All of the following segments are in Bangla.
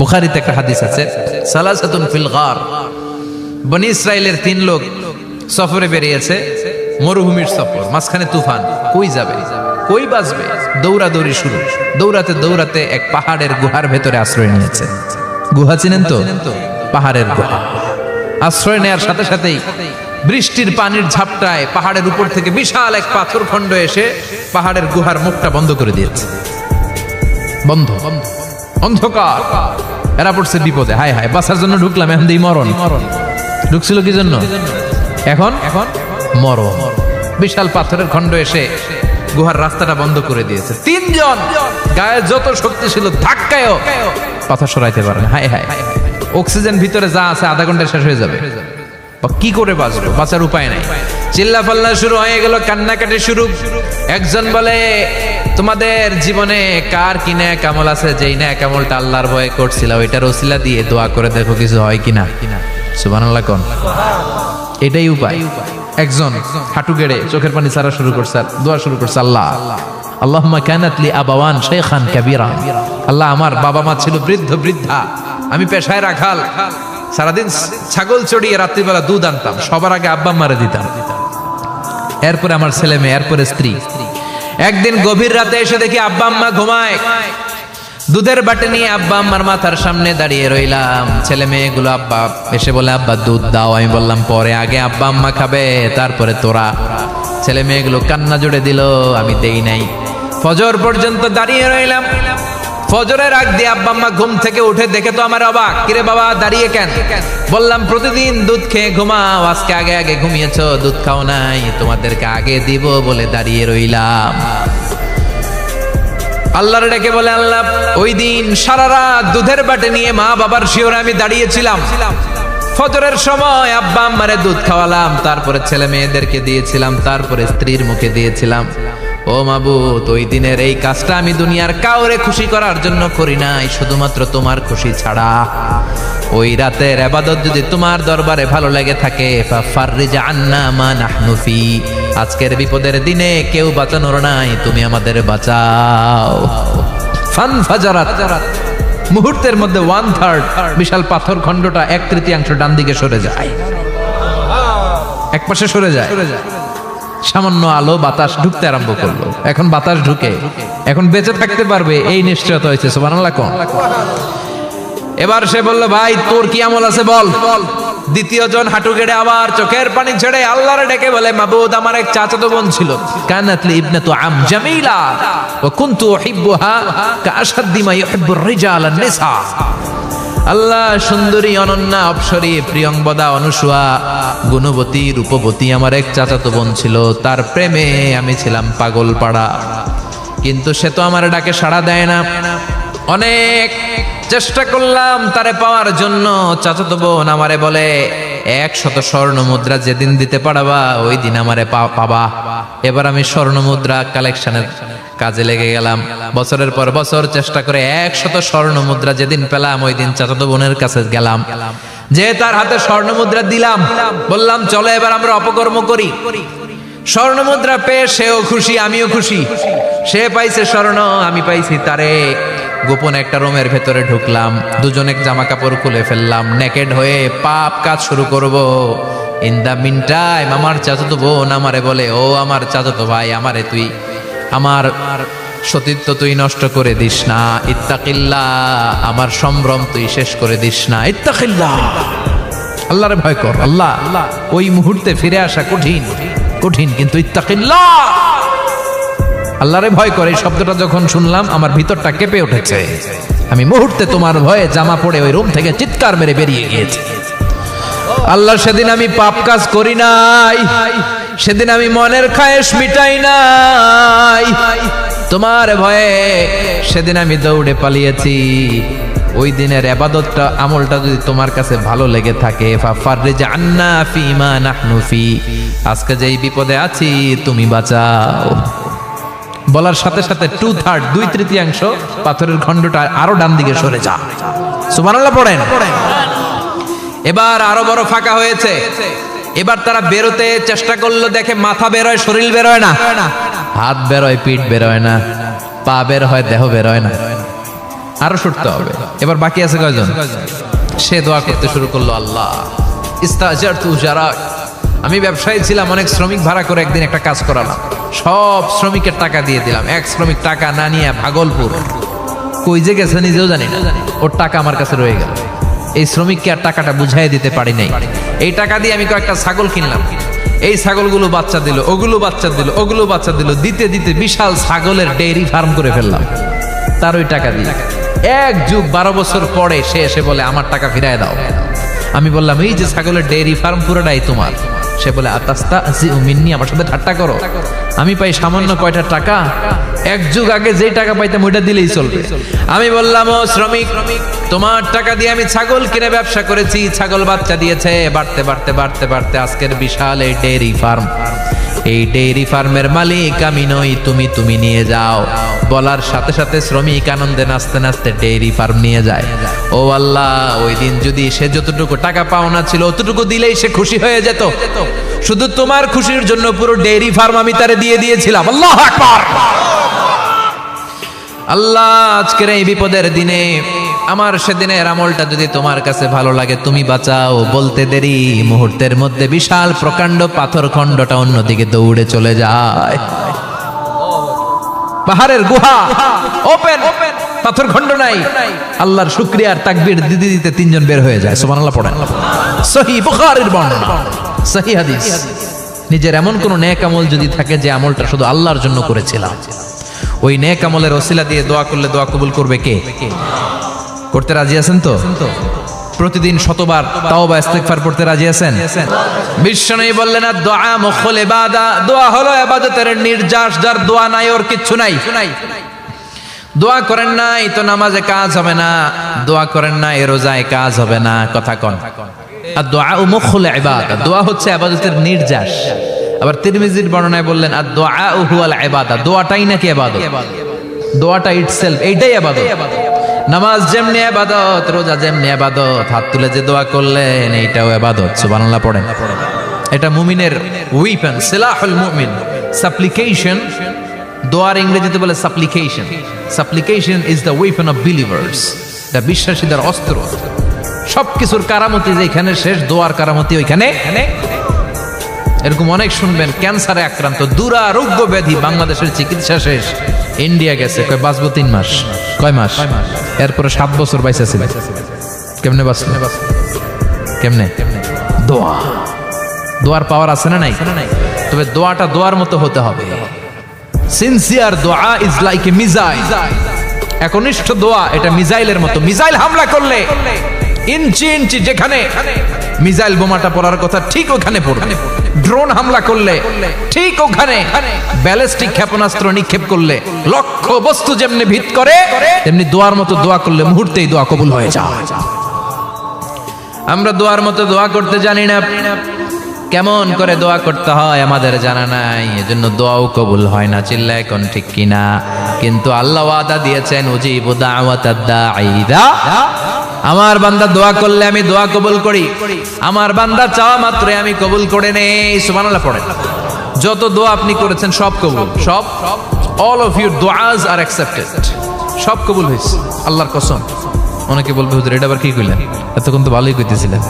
বুখারীতে একটা হাদিস আছে, সালাসাতুন ফিল গার, বনি ইসরাইলের 3 লোক সফরে বেরিয়েছে, মরুভূমির সফর, মাঝখানে তুফান, কই যাবে, কই বাঁচবে, দৌড়াদৌড়ি শুরু। দৌড়াতে দৌড়াতে এক পাহাড়ের গুহার ভেতরে আশ্রয় নিয়েছে। গুহা চিনেন তো? পাহাড়ের গুহা। আশ্রয় নেওয়ার সাথে সাথেই বৃষ্টির পানির ঝাপটায় পাহাড়ের উপর থেকে বিশাল এক পাথর খণ্ড এসে পাহাড়ের গুহার মুখটা বন্ধ করে দিয়েছে। বন্ধ, অন্ধকার। এরা পড়ছে বিপদে, হায় হায় বাঁচার জন্য ঢুকলাম, এখন দিই মরণ। ঢুকছিল কি জন্য? এখন মরণ। বিশাল পাথরের খণ্ড এসে গুহার রাস্তাটা বন্ধ করে দিয়েছে। 3 জন গায়ে যত শক্তি ছিল ধাক্কায়ও পাথর সরাইতে পারে না। হায় হায়, অক্সিজেন ভিতরে যা আছে আধা ঘন্টায় শেষ হয়ে যাবে। কি করে বাঁচবো? বাঁচার উপায় নাই। চিল্লা পাল্লা শুরু হয়ে গেল, কান্নাকাটি শুরু। একজন বলে, তোমাদের জীবনে কার কি ন্যাক আমল আছে, যেই ন্যাক আমলটা আল্লাহর ভয়ে করছিল ওইটার ওসিলা দিয়ে দোয়া করে দেখো কিছু হয় কিনা। সুবহানাল্লাহ কোন? এটাই উপায়। একজন হাঁটু গেড়ে চোখের পানি ছাড়া শুরু করছে, দোয়া শুরু করছে, আল্লাহ আল্লাহুম্মা কানাত লি আবাওয়ান শাইখান কাবীরা, আল্লাহ আমার বাবা মা ছিল বৃদ্ধ বৃদ্ধা, আমি পেশায় রাখাল, সারাদিন ছাগল চড়িয়ে রাত্রিবেলা দুধ আনতাম, সবার আগে আব্বা আম্মারে দিতাম, এরপরে আমার ছেলে মেয়ে, এরপরে স্ত্রী। একদিন গভীর রাতে এসে দেখি আব্বা আম্মা ঘুমায়, দুধের বাটি নিয়ে আব্বা আম্মার মাথার সামনে দাঁড়িয়ে রইলাম। ছেলে মেয়েগুলো আব্বা এসে বলে, আব্বা দুধ দাও। আমি বললাম পরে, আগে আব্বা আম্মা খাবে তারপরে তোরা। ছেলে মেয়েগুলো কান্না জুড়ে দিল, আমি দেই নাই। ফজর পর্যন্ত দাঁড়িয়ে রইলাম। ফজরের আগ দিয়ে আব্বা আম্মা ঘুম থেকে উঠে দেখে তো আমার অবাক, কিরে বাবা দাঁড়িয়ে কেন? বললাম প্রতিদিন দুধ খেয়ে ঘুমাও, আজকে আগে আগে ঘুমিয়েছো, দুধ খাও নাই, তোমাদেরকে আগে দিব বলে দাঁড়িয়ে রইলাম। আল্লাহর ডেকে বলে, আল্লাহ ওই দিন সারা রাত দুধের বাটি নিয়ে মা বাবার শিওরে আমি দাঁড়িয়েছিলাম, ফজরের সময় আব্বা আম্মারে দুধ খাওয়ালাম, তারপরে ছেলে মেয়েদেরকে দিয়েছিলাম, তারপরে স্ত্রীর মুখে দিয়েছিলাম। ও মাবুদ, ওই দিনের এই কাজটা আমি দুনিয়ার কাউরে খুশি করার জন্য করি নাই, শুধুমাত্র তোমার খুশি ছাড়া। ওই রাতের ইবাদত যদি তোমার দরবারে ভালো লেগে থাকে, ফাফাররিজ আন্না মা নাহনু ফি, আজকের বিপদের দিনে কেউ বাঁচানোর নাই, তুমি আমাদের বাঁচাও। ফানফাজারাত, মুহূর্তের মধ্যে 1/3 বিশাল পাথর খণ্ডটা 1/3 ডান দিকে সরে যায়, এক পাশে সরে যায়। সামান্য আলো বাতাস ঢুকতে আরম্ভ করলো। এখন বাতাস ঢুকে, এখন বেঁচে থাকতে পারবে এই নিশ্চয়তা হয়েছে। সুবহানাল্লাহ কোন? এবার সে বলল, ভাই তোর কি আমল আছে বল। দ্বিতীয় জন হাঁটু গেড়ে আবার চোখের পানি ছেড়ে আল্লাহরে ডেকে বলে, মাবুদ আমার এক চাচাতো বোন ছিল, কানাত লি ইবনাতু আম জামিলা ওয়া কুনতু উহিব্বুহা কাআশাদ্দি মা ইউহিব্বুর রিজাল আন-নিসা। আল্লাহ সুন্দরী, অনন্যা, অপসরী, প্রিয়ংবদা, অনুসুয়া, গুণবতী, রূপবতী আমার এক চাচাতো বোন ছিল, তার প্রেমে আমি ছিলাম পাগল পাড়া, কিন্তু সে তো আমার ডাকে সাড়া দেয় না। অনেক চেষ্টা করলাম তারে পাওয়ার জন্য। চাচাতো বোন আমারে বলে, 100 স্বর্ণ মুদ্রা যেদিন দিতে পারবা ওই দিন আমারে পাবা। এবার আমি স্বর্ণ মুদ্রা কালেকশনের কাজে লেগে গেলাম। বছরের পর বছর চেষ্টা করে 100 স্বর্ণ মুদ্রা যেদিন পেলাম ওই দিন চাচাতো বোনের কাছে গেলাম, যে তার হাতে স্বর্ণ মুদ্রা দিলাম, বললাম চলো এবার আমরা অপকর্ম করি। স্বর্ণ মুদ্রা পেয়ে সেও খুশি, আমিও খুশি। সে পাইছে স্বর্ণ, আমি পাইছি তারে। গোপন একটা রুমের ভেতরে ঢুকলাম, দুজনে জামা কাপড় খুলে ফেললাম, নেকেড হয়ে পাপ কাজ শুরু করব। ইন দা মিন টাইম আমার চাচাতো বোন আমারে বলে, ও আমার চাচাতো ভাই, আমারে তুই আমার সতীত্ব তুই নষ্ট করে দিস না, ইত্তাকিল্লাহ, আমার সম্ভ্রম তুই শেষ করে দিস না, ইত্তাকিল্লাহ, আল্লাহরে ভয় কর। আল্লাহ, ওই মুহূর্তে ফিরে আসা কঠিন কঠিন, কিন্তু ইত্তাকিল্লাহ, আল্লাহরে ভয় করে, এই শব্দটা যখন শুনলাম আমার ভিতরটা কেঁপে উঠেছে। আমি মুহূর্তে তোমার ভয়ে জামা পড়ে ওই রুম থেকে চিৎকার মেরে বেরিয়ে গিয়েছি। আল্লাহ, সেদিন আমি পাপ কাজ করি নাই, সেদিন আমি মনের খায়েশ মিটাই নাই, তোমার ভয়ে সেদিন আমি দৌড়ে পালিয়েছি। ওই দিনের ইবাদতটা, আমলটা যদি তোমার কাছে ভালো লেগে থাকে, ফাফাররিজ আন্না ফিমা নাহনু ফি, আজকে যেই বিপদে আছি তুমি বাঁচাও। বলার সাথে সাথে 2/3 2/3 পাথরের খণ্ডটা আরো ডান দিকে সরে যা। সুবহানাল্লাহ পড়েন। এবার আরো বড় ফাঁকা হয়েছে। এবার তারা বেরোতে চেষ্টা করলো, দেখে মাথা বেরোয়, শরীর বেরোয় না, হাত বেরোয়, পিঠ বেরোয় না, পা বের হয়, দেহ বেরোয় না। আরো সরতে হবে। এবার বাকি আছে কয়জন? সে দোয়া করতে শুরু করলো, আল্লাহ ইস্তাজারতু উজারাক, আমি ব্যবসায়ী ছিলাম, অনেক শ্রমিক ভাড়া করে একদিন একটা কাজ করালাম, সব শ্রমিকের টাকা দিয়ে দিলাম। এক শ্রমিক টাকা না নিয়ে ভাগলপুর কই যে গেছে নিজেও জানি না, ওর টাকা আমার কাছে রয়ে গেল। এই শ্রমিককে আর টাকাটা বুঝাই দিতে পারি নাই। এই টাকা দিয়ে আমি কয়েকটা ছাগল কিনলাম, এই ছাগলগুলো বাচ্চা দিল, ওগুলো বাচ্চা দিল, ওগুলো বাচ্চা দিল, দিতে দিতে বিশাল ছাগলের ডেইরি ফার্ম করে ফেললাম তার ওই টাকা দিয়ে। 1 যুগ 12 বছর পরে সে এসে বলে আমার টাকা ফিরায় দাও। আমি বললাম এই যে ছাগলের ডেইরি ফার্ম পুরোটাই তোমার। সে বলে আতাস্তা মিন্নি, আমার সাথে ঠাট্টা করো? আমি পাই সামান্য কয়টা টাকা, 1 যুগ আগে যে টাকা পাইতাম ওইটা দিলেই চলবে। আমি বললাম ও শ্রমিক, তোমার টাকা দিয়ে আমি ছাগল কিনে ব্যবসা করেছি, ছাগল বাচ্চা দিয়েছে, বাড়তে বাড়তে বাড়তে বাড়তে আজকের বিশাল এই ডেইরি ফার্ম, এই ডেইরি ফার্মের মালিক আমি নই, তুমি নিয়ে যাও। বলার সাথে সাথে শ্রমিক আনন্দে নাচতে নাচতে ডেইরি ফার্ম নিয়ে যায়। ও আল্লাহ, ওই দিন যদি সে যতটুকু টাকা পাওনা ছিল অতটুকু দিলেই সে খুশি হয়ে যেত, শুধু তোমার খুশির জন্য পুরো ডেইরি ফার্ম আমি তারে দিয়ে দিয়েছিলাম। আল্লাহু আকবার। আল্লাহ, আজকের এই বিপদের দিনে আমার সেদিনের আমলটা যদি তোমার কাছে ভালো লাগে তুমি বাঁচাও। বলতে দেরি, মুহূর্তের মধ্যে বিশাল প্রকাণ্ড পাথর খণ্ডটা অন্যদিকে দৌড়ে চলে যায়। পাহাড়ের গুহা ওপেন, পাথর খণ্ড নাই। আল্লাহর শুকরিয়া আর তাকবীর দিতে দিতে 3 জন বের হয়ে যায়। সুবহানাল্লাহ পড়েন। সহিহ বুখারীর বর্ণনা, সহিহ হাদিস। নিজের এমন কোন নেক আমল যদি থাকে যে আমলটা শুধু আল্লাহর জন্য করেছিলাম, ওই নেক আমলের ওসিলা দিয়ে দোয়া করলে দোয়া কবুল করবে কে? করতে রাজি আছেন তো? প্রতিদিন শতবার তাওবা ইস্তিগফার পড়তে রাজি আছেন? বিশ্বনবী বললেন দোয়া মুখুল ইবাদা, দোয়া হলো ইবাদতের নির্যাস। যার দোয়া নাই ওর কিচ্ছু নাই। দোয়া করেন নাই তো নামাজে কাজ হবে না, দোয়া করেন নাই রোজায় কাজ হবে না। কথা কোন? আর দোয়া মুখুল ইবাদা, দোয়া হচ্ছে ইবাদতের নির্যাস। আবার তিরমিজির বর্ণনায় বললেন আর দোয়া হুয়াল ইবাদা, দোয়াটাই নাকি ইবাদত, দোয়াটা ইটসেলফ এইটাই ইবাদত। নামাজ যেমনি ইবাদত, রোজা যেমনি ইবাদত, হাত তুলে যে দোয়া করলেন এইটাও ইবাদত। সুবহানাল্লাহ পড়েন। এটা মুমিনের ওয়েপন, সিলাহুল মুমিন। সাপ্লিকেশন, দোয়ার ইংরেজিতে বলে সাপ্লিকেশন। সাপ্লিকেশন is the weapon of believers. এটা বিশ্বাসীদের অস্ত্র। সবকিছুর কারামতি যেখানে শেষ, দোয়ার কারামতি ওইখানে। এরকম অনেক শুনবেন ক্যান্সারে আক্রান্ত, দুরারোগ্য ব্যাধি, বাংলাদেশের চিকিৎসা শেষ, ইন্ডিয়া গেছে, কয় বাঁচবো 3 মাস। কয় মাস? এরপরে 7 বছর বাইসা ছিল। কেমনে বাঁচল? কেমনে? দোয়া। দোয়ার পাওয়ার আছে না নাই? তবে দোয়াটা দোয়ার মতো হতে হবে। সিনসিয়ার দোয়া ইজ লাইক এ মিসাইল। একনিষ্ঠ দোয়া এটা মিসাইলের মতো। মিসাইল হামলা করলে ইঞ্চি ইঞ্চি যেখানে মিসাইল বোমাটা পড়ার কথা ঠিক ওখানে পড়বে। ড্রোন হামলা করলে ঠিক ওখানে, ব্যালিস্টিক ক্ষেপণাস্ত্র নিক্ষেপ করলে লক্ষ্য বস্তু যেমনি ভিত করে, তেমনি দোয়ার মতো দোয়া করলে মুহূর্তেই দোয়া কবুল হয়ে যায়। আমরা দোয়ার মতো দোয়া করতে জানি না, কেমন করে দোয়া করতে হয় আমাদের জানা নাই, এজন্য দোয়াও কবুল হয় না। চিল্লায় এখন ঠিক কিনা? কিন্তু আল্লাহ ওয়াদা দিয়েছেন উজিবু দাওয়াতাদ দাঈ ইযা, আমার বান্দা দোয়া করলে আমি দোয়া কবুল করি, আমার বান্দা চাওয়া মাত্রই আমি কবুল করে নেই। সুবহানাল্লাহ পড়েন। যত দোয়া আপনি করেছেন সব কবুল, সব। অল অফ ইউর দোয়াজ আর অ্যাকসেপ্টেড, সব কবুল হয়েছে আল্লাহর কসম। অনেকে বলবে হুজুর এটা আবার কি কইলেন, এতক্ষণ তো ভালোই কইতেছিলেন।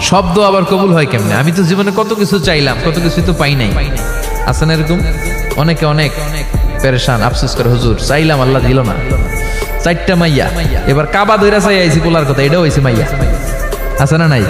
সব দোয়া আবার কবুল হয় কেমনে? আমি তো জীবনে কত কিছু চাইলাম, কত কিছু তো পাই নাই। আছে না এরকম? অনেকে অনেক পেরেশান, আফসোস করে হুজুর চাইলাম আল্লাহ দিল না। 4টা মাইয়া, এবার কাবা ধইরা চাই আইছি পোলার কথা, এটাও হইছে মাইয়া। আছে না নাই?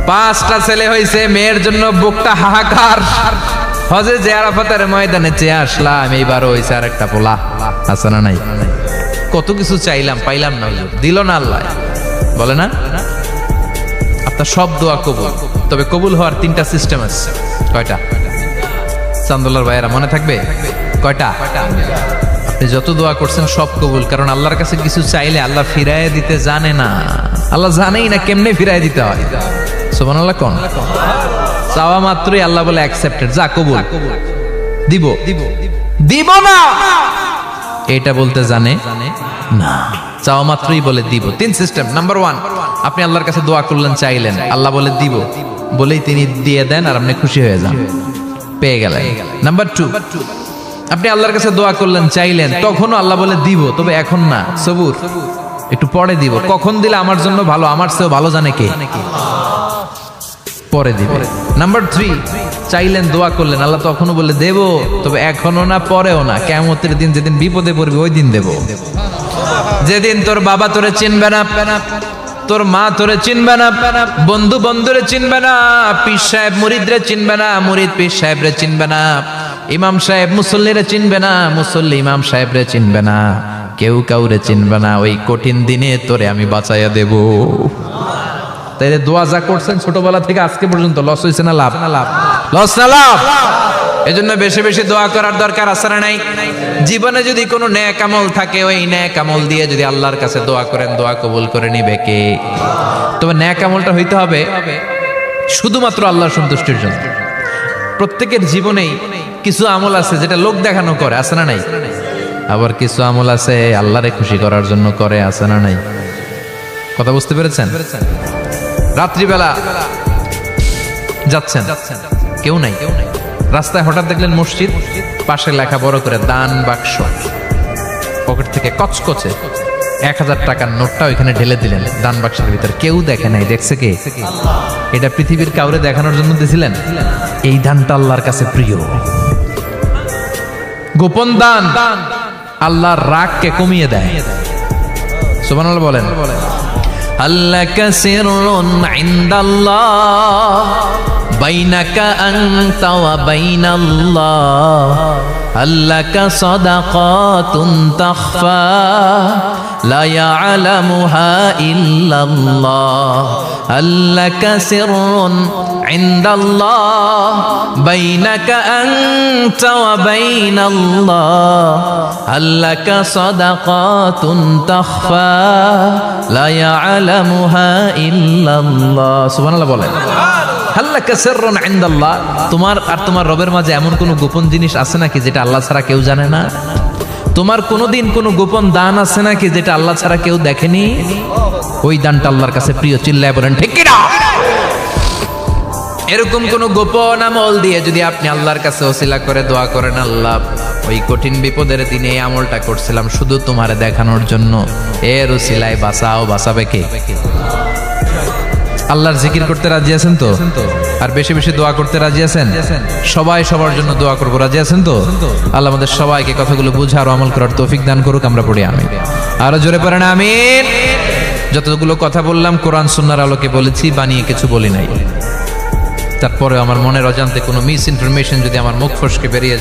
5টা ছেলে হইছে, মেয়ের জন্য বুকটা হাহাকার। হজে যে আরাফাতের ময়দানে চেয়ে আসলাম, এইবারও হইছে আর একটা পোলা। আছে না নাই? কত কিছু চাইলাম, পাইলাম না, হুজুর দিল না আল্লাহ। বলে না আপনার সব দোয়া কবুল, তবে কবুল হওয়ার 3টা সিস্টেম আছে। কয়টা? চান্দুল্লাহর ভাইয়েরা মনে থাকবে? কয়টা? আপনি যত দোয়া করছেন সব কবুল, কারণ আল্লাহর কাছে কিছু চাইলে আল্লাহ ফিরায় দিতে জানে না। আল্লাহ জানেই না কেমনে ফিরায় দিতে হয়। সুবহানাল্লাহ কোন? চাওয়া মাত্রই আল্লাহ বলে অ্যাকসেপ্টেড, যা কবুল। দিব দিব না এটা বলতে জানে না, চাওয়া মাত্রই বলে দিব। 3 সিস্টেম। নাম্বার 1, আপনি আল্লাহর কাছে দোয়া করলেন, চাইলেন, আল্লাহ বলে দিব, বলেই তিনি দিয়ে দেন আর আপনি খুশি হয়ে যান, পেয়ে গেলেন। নাম্বার 2, আপনি আল্লাহর কাছে দোয়া করলেন, চাইলেন, তখনও আল্লাহ বলে দিব, তবে এখন না, সবুর, একটু পরে দিব। কখন দিলে আমার জন্য ভালো, আমার চেয়েও ভালো জানে কে, পরে দিবে। নাম্বার 3, চাইলেন, দোয়া করলেন, আল্লাহ তখনও বলে দেব, তবে এখনো না, পরেও না, কিয়ামতের দিন যেদিন বিপদে পড়বে ওই দিন দেব। যেদিন তোর বাবা তোরে চিনবে না, তোর মা তোরে চিনবে না, বন্ধু বন্ধুরে চিনবে না, পীর সাহেব মুরিদরে চিনবে না, মুরিদ পীর সাহেবরে চিনবে না, ইমাম সাহেব মুসল্লিরে চিনবে না, মুসল্লি ইমাম সাহেবরে চিনবে না, কেউ কাউরে চিনবে না। ওই কঠিন দিনে তোরে আমি বাঁচাইয়া দেব। তাইলে দোয়া যা করছেন ছোটবেলা থেকে আজকে পর্যন্ত, লস হয়েছে না লাভ? লস না লাভ? এজন্য বেশি বেশি দোয়া করার দরকার আছে না নাই? জীবনে যদি কোনো নেক আমল থাকে, ওই নেক আমল দিয়ে যদি আল্লাহর কাছে দোয়া করেন, দোয়া কবুল করে নিবে কে? তবে নেক আমলটা হইতে হবে শুধুমাত্র আল্লাহর সন্তুষ্টির জন্য। প্রত্যেকের জীবনেই কিছু আমল আছে যেটা লোক দেখানো করে, আছে না নাই? আবার কিছু আমল আছে আল্লাহরে খুশি করার জন্য করে, আছে না নাই? কথা বুঝতে পেরেছেন? রাত্রিবেলা যাচ্ছেন, কেউ নাই, রাস্তায় হঠাৎ দেখলেন মসজিদ, পাশে লেখা বড় করে দান বাক্স, পকেট থেকে কচকচে 1000 টাকার নোটটা ওইখানে ঢেলে দিলেন দান বাক্সের ভিতরে। কেউ দেখে নাই, দেখছে কে? এটা পৃথিবীর কাউরে দেখানোর জন্য দিছিলেন? এই দানটা আল্লাহর কাছে প্রিয়। গোপন দান আল্লাহর রাগকে কমিয়ে দেয়। সুবহানাল্লাহ বলেন। আল্লাকা সিররুন ইনদাল্লাহ বাইনাকা আনতা ওয়া বাইনাল্লাহ, আল্লাকা সাদাকাতুন তাখফা লা ইয়ালামুহা ইল্লাল্লাহ, আল্লাকা সিররুন ইনদাল্লাহ বাইনাকা আনতা ওয়া বাইনাল্লাহ, আল্লাকা সাদাকাতুন তাখফা লা ইয়ালামুহা ইল্লাল্লাহ। সুবহানাল্লাহ বলেন। আল্লাকা সিররুন ইনদাল্লাহ, তোমার আর তোমার রবের মাঝে এমন কোনো গোপন জিনিস আছে নাকি যেটা আল্লাহ ছাড়া কেউ জানে না? তোমার কোনোদিন কোনো গোপন দান আছে নাকি যেটা আল্লাহ ছাড়া কেউ দেখেনি? ওই দানটা আল্লাহর কাছে প্রিয়। চিল্লায় বলেন ঠিক কি না? এরকম কোন গোপন আমল দিয়ে যদি আপনি আল্লাহর কাছে ওসিলা করে দোয়া করেন, আল্লাহ ওই কঠিন বিপদের দিনে এই আমলটা করছিলাম শুধু তোমারে দেখানোর জন্য, এর ওসিলায় বাঁচাও, বাঁচাবে কে? আল্লাহর জিকির করতে রাজি আছেন তো? আর বেশি বেশি দোয়া করতে রাজি আছেন? সবাই সবার জন্য দোয়া করবো, রাজি আছেন তো? আল্লাহ আমাদের সবাইকে কথাগুলো বুঝা আর আমল করার তৌফিক দান করুক। আমরা পড়ি আমিন। আরো জোরে পড়েন আমিন। যতগুলো কথা বললাম কোরআন সুন্নাহর আলোকে বলেছি, বানিয়ে কিছু বলি নাই। তারপরে আমার মনের অজান্তে কোনো মিস ইনফরমেশন যদি আমার মুখ ফসকে বেরিয়ে যায়